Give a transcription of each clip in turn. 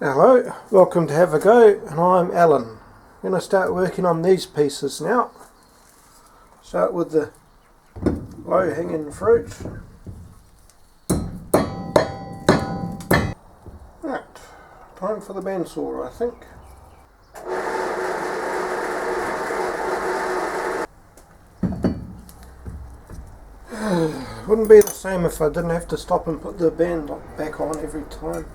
Hello, welcome to Have a Go, and I'm Alan. I'm going to start working on these pieces now. Start with the low hanging fruit. Right, time for the bandsaw, I think. Wouldn't be the same if I didn't have to stop and put the band back on every time.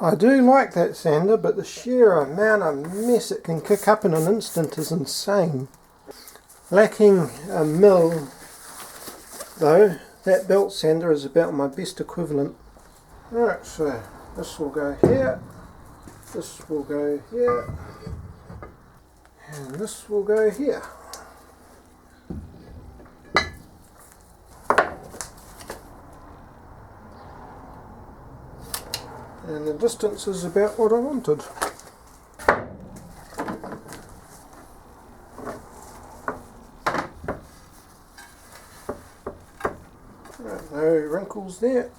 I do like that sander, but the sheer amount of mess it can kick up in an instant is insane. Lacking a mill, though, that belt sander is about my best equivalent. Right, so this will go here, this will go here, and this will go here. And the distance is about what I wanted. Right, no wrinkles there.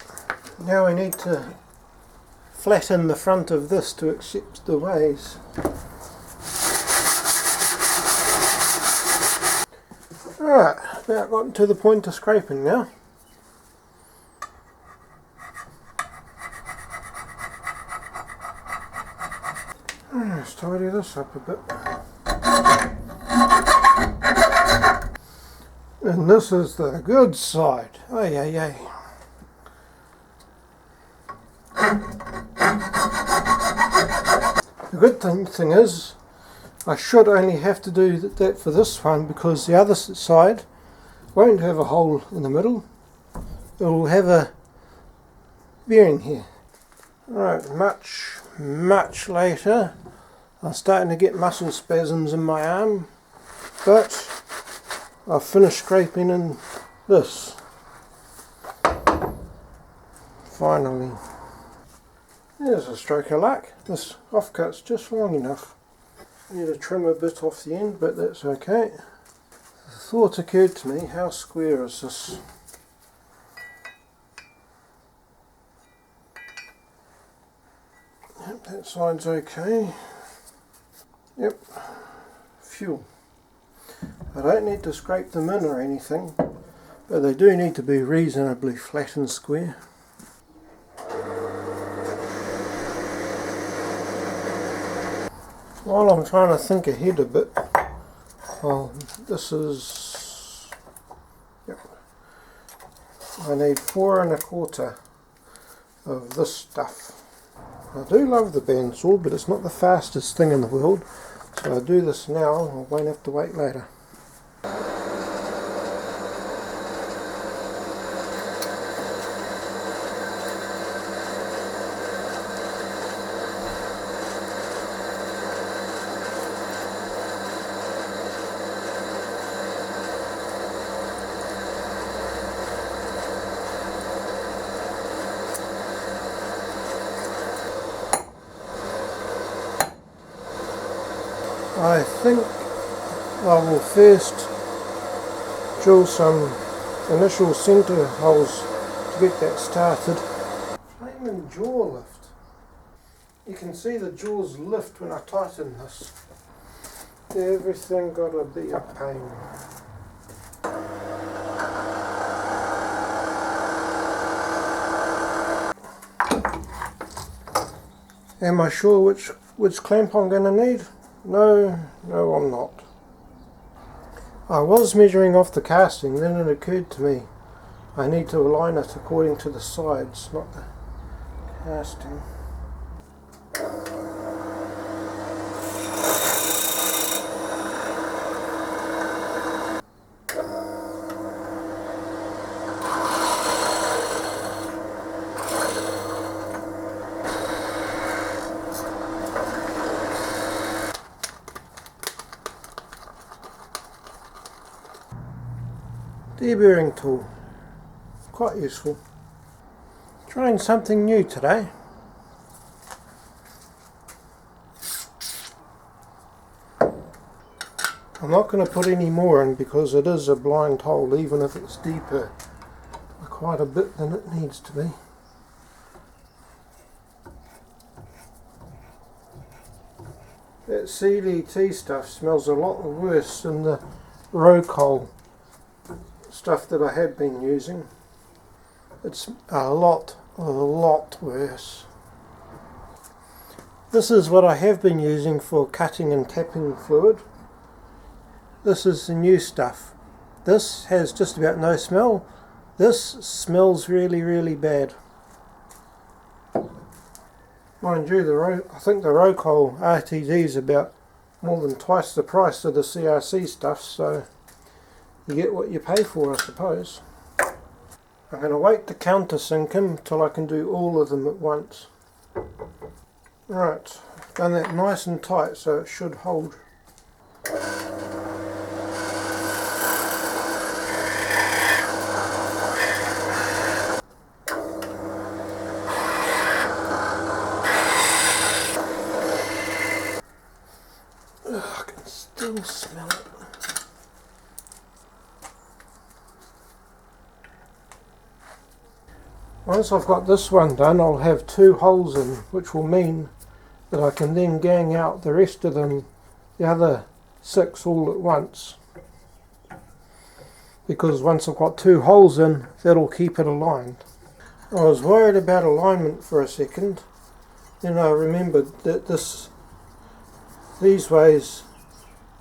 Now we need to flatten the front of this to accept the ways. Alright, about gotten to the point of scraping now. Let's tidy this up a bit. And this is the good side. Ay, ay, ay. The good thing is, I should only have to do that for this one because the other side won't have a hole in the middle. It will have a bearing here. Right, much later. I'm starting to get muscle spasms in my arm, but I've finished scraping in this. Finally. There's a stroke of luck. This offcut's just long enough. Need to trim a bit off the end, but that's okay. The thought occurred to me, how square is this? Yep, that side's okay. Yep, fuel. I don't need to scrape them in or anything, but they do need to be reasonably flat and square. While I'm trying to think ahead a bit, well, this is, yep, I need 4 1/4 of this stuff. I do love the bandsaw, but it's not the fastest thing in the world, so I do this now, I won't have to wait later. I think I will first drill some initial centre holes to get that started. Flaming jaw lift. You can see the jaws lift when I tighten this. Everything gotta be a pain. Am I sure which clamp I'm going to need? No, I'm not. I was measuring off the casting, then it occurred to me I need to align it according to the sides, not the casting. deburring tool. Quite useful. Trying something new today. I'm not going to put any more in because it is a blind hole, even if it's deeper by quite a bit than it needs to be. That CDT stuff smells a lot worse than the Rocol stuff that I have been using. It's a lot worse. This is what I have been using for cutting and tapping fluid. This is the new stuff. This has just about no smell. This smells really bad. Mind you, I think the Rocol RTD is about more than twice the price of the CRC stuff, so you get what you pay for, I suppose. I'm going to wait to countersink them till I can do all of them at once. Right, done that nice and tight so it should hold. I can still smell it. Once I've got this one done, I'll have 2 holes in, which will mean that I can then gang out the rest of them, the other 6 all at once. Because once I've got 2 holes in, that'll keep it aligned. I was worried about alignment for a second, then I remembered that these ways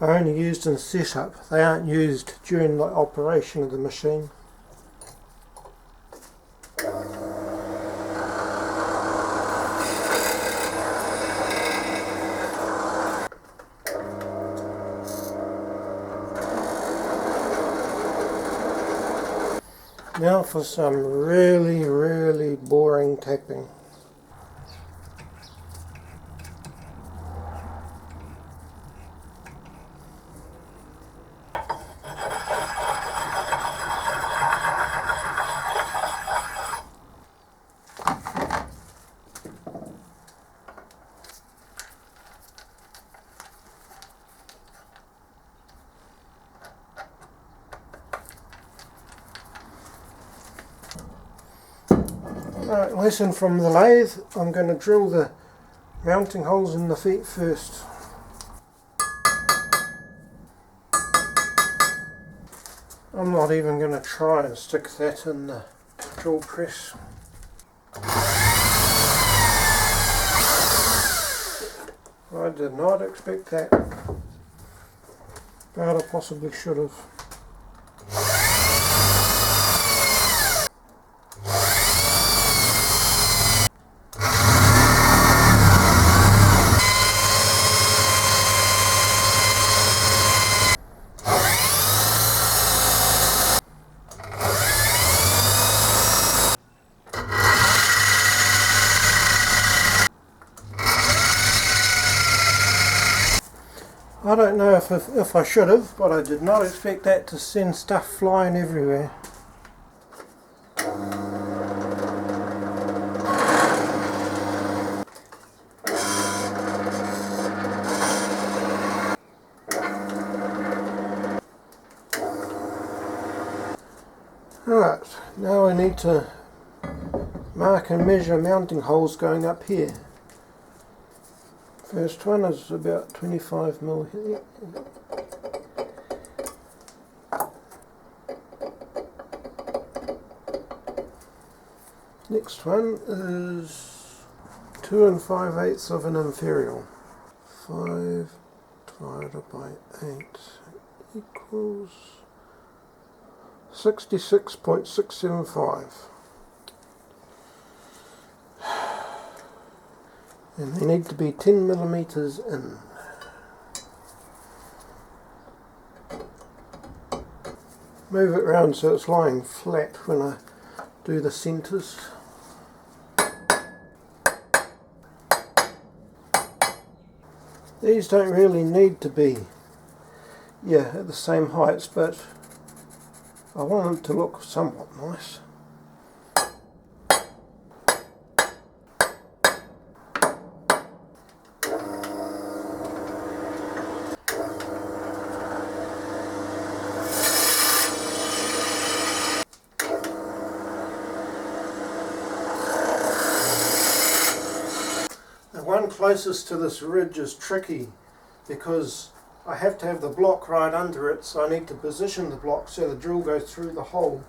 are only used in setup, they aren't used during the operation of the machine. Now for some really boring tapping. Right, lesson from the lathe. I'm going to drill the mounting holes in the feet first. I'm not even going to try and stick that in the drill press. I did not expect that, but I possibly should have. I don't know if I should have, but I did not expect that to send stuff flying everywhere. Right, now I need to mark and measure mounting holes going up here. First one is about 25mm here. Next one is 2 5/8 of an imperial. 5 divided by 8 equals 66.675. And they need to be 10mm in. Move it round so it's lying flat when I do the centres. These don't really need to be at the same heights, but I want it to look somewhat nice. The one closest to this ridge is tricky because I have to have the block right under it, so I need to position the block so the drill goes through the hole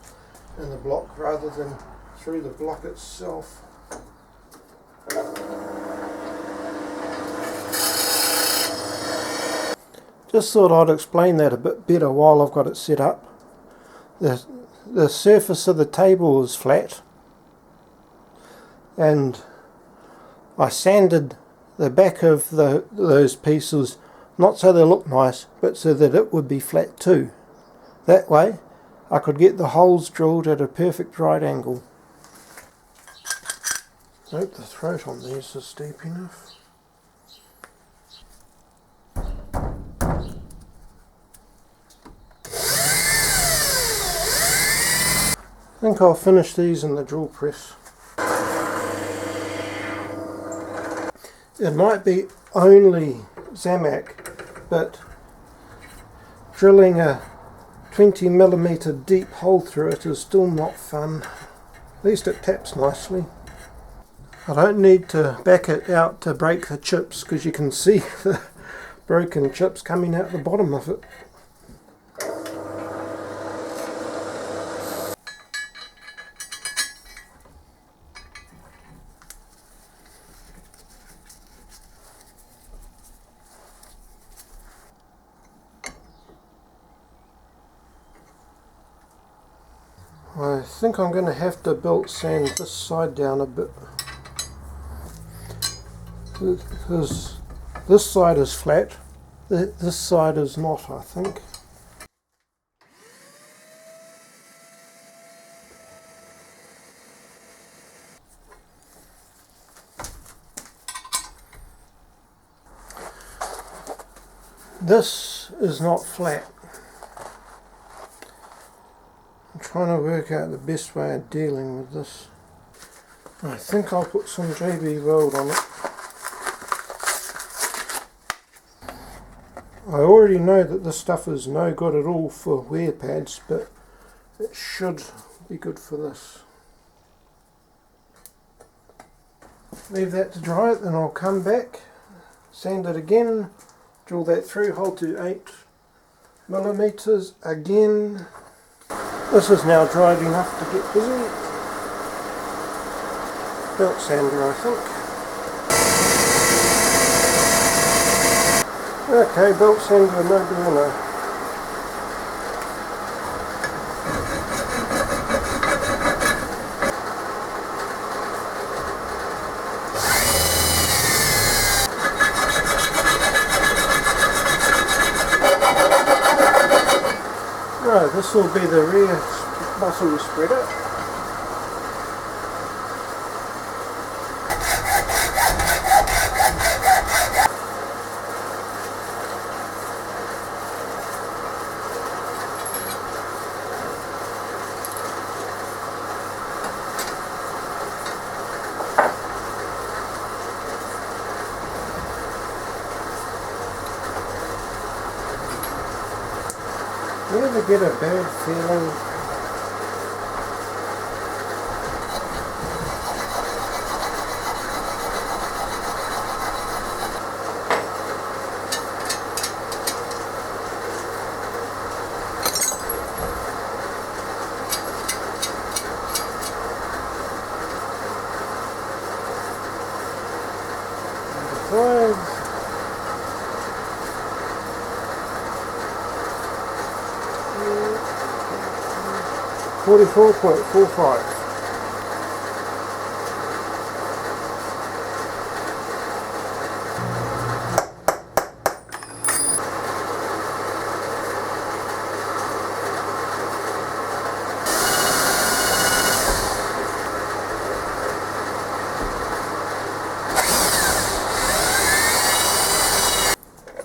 in the block rather than through the block itself. Just thought I'd explain that a bit better while I've got it set up. The surface of the table is flat, and I sanded the back of those pieces, not so they look nice, but so that it would be flat too. That way I could get the holes drilled at a perfect right angle. I hope the throat on these is deep enough. I think I'll finish these in the drill press. It might be only Zamac, but drilling a 20mm deep hole through it is still not fun. At least it taps nicely. I don't need to back it out to break the chips because you can see the broken chips coming out the bottom of it. I think I'm going to have to belt sand this side down a bit because this side is flat, this side is not, I think. This is not flat. I'm trying to work out the best way of dealing with this. I think I'll put some JB Weld on it. I already know that this stuff is no good at all for wear pads, but it should be good for this. Leave that to dry, then I'll come back, sand it again, drill that through, hole to 8mm again. This is now dried enough to get busy. Belt sander, I think. Okay, belt sander, no bueno. No, this will be the rear bottom spreader. You ever get a bad feeling? Besides, 44.45.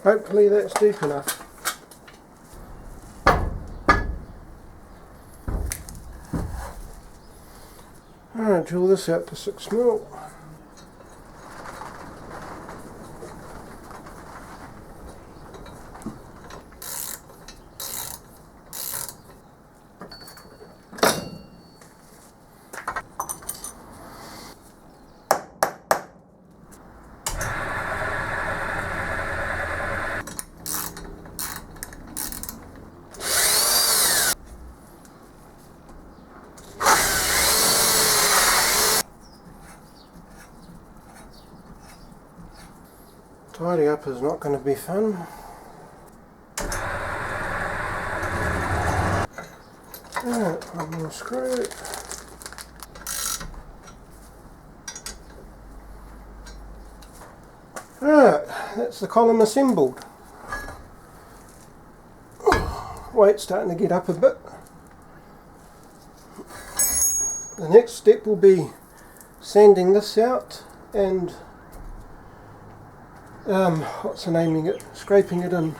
Hopefully that's deep enough. drill this out to 6mm. Tidy up is not going to be fun. Right, one more screw. Right, that's the column assembled. Weight's starting to get up a bit. The next step will be sanding this out and scraping it in